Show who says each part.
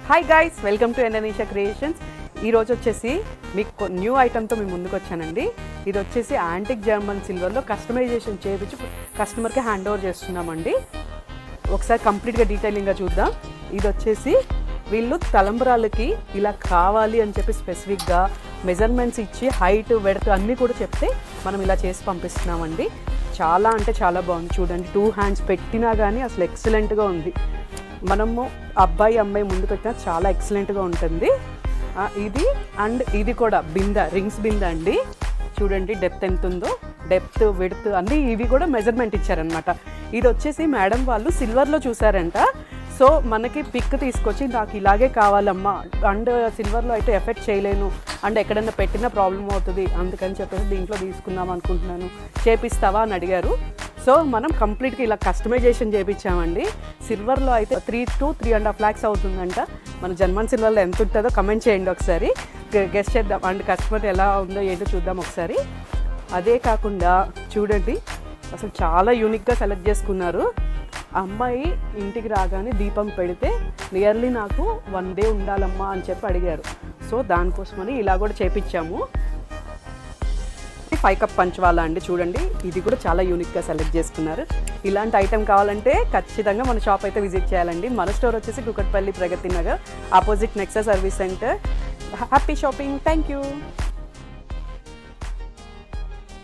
Speaker 1: Hi guys, welcome to Indonesia creations. ఈరోజు వచ్చేసి మీకు న్యూ ఐటమ్తో మేము ముందుకు వచ్చానండి. ఇది వచ్చేసి యాంటిక్ జర్మన్ సిల్వర్లో కస్టమైజేషన్ చేయించి కస్టమర్కి హ్యాండ్ ఓవర్ చేస్తున్నామండి. ఒకసారి కంప్లీట్గా డీటెయిలింగ్గా చూద్దాం. ఇది వచ్చేసి వీళ్ళు తలంబరాలకి ఇలా కావాలి అని చెప్పి స్పెసిఫిక్గా మెజర్మెంట్స్ ఇచ్చి హైట్ వెడత్ అన్నీ కూడా చెప్తే మనం ఇలా చేసి పంపిస్తున్నామండి. చాలా అంటే చాలా బాగుంది. చూడండి, 2 హ్యాండ్స్ పెట్టినా కానీ అసలు ఎక్సలెంట్గా ఉంది. మనము అబ్బాయి అమ్మాయి ముందు పెట్టినా చాలా ఎక్సలెంట్గా ఉంటుంది. ఇది అండ్ ఇది కూడా బింద, రింగ్స్ బింద అండి. చూడండి డెప్త్ ఎంత ఉందో, డెప్త్ విడ్త్ అన్నీ ఇవి కూడా మెజర్మెంట్ ఇచ్చారనమాట. ఇది వచ్చేసి మేడం వాళ్ళు సిల్వర్లో చూసారంట. సో మనకి పిక్ తీసుకొచ్చి నాకు ఇలాగే కావాలమ్మా, అండ్ సిల్వర్లో అయితే ఎఫెక్ట్ చేయలేను, అండ్ ఎక్కడైనా పెట్టినా ప్రాబ్లం అవుతుంది, అందుకని చెప్పేసి దీంట్లో తీసుకుందాం అనుకుంటున్నాను, చేపిస్తావా అని అడిగారు. సో మనం కంప్లీట్గా ఇలా కస్టమైజేషన్ చేయించామండి. సిల్వర్లో అయితే 3 to 3.5 lakhs అవుతుందంట. మన జర్మన్ సిల్వర్లో ఎంత ఉంటుందో కమెంట్ చేయండి, ఒకసారి గెస్ట్ చేద్దాం, అండ్ కస్టమర్ ఎలా ఉందో ఏంటో చూద్దాం ఒకసారి. అదే కాకుండా చూడండి, అసలు చాలా యూనిక్గా సెలెక్ట్ చేసుకున్నారు. అమ్మాయి ఇంటికి రాగానే దీపం పెడితే నియర్లీ నాకు 1 day ఉండాలమ్మా అని చెప్పి అడిగారు. సో దానికోసమని ఇలా కూడా చేపించాము. 5 cup పంచవాలా అండి. చూడండి, ఇది కూడా చాలా యూనిక్గా సెలెక్ట్ చేసుకున్నారు. ఇలాంటి ఐటెం కావాలంటే ఖచ్చితంగా మన షాప్ అయితే విజిట్ చేయాలండి. మన స్టోర్ వచ్చేసి Kukatpally Pragathi Nagar, opposite Nexa service centre. Happy shopping. Thank you.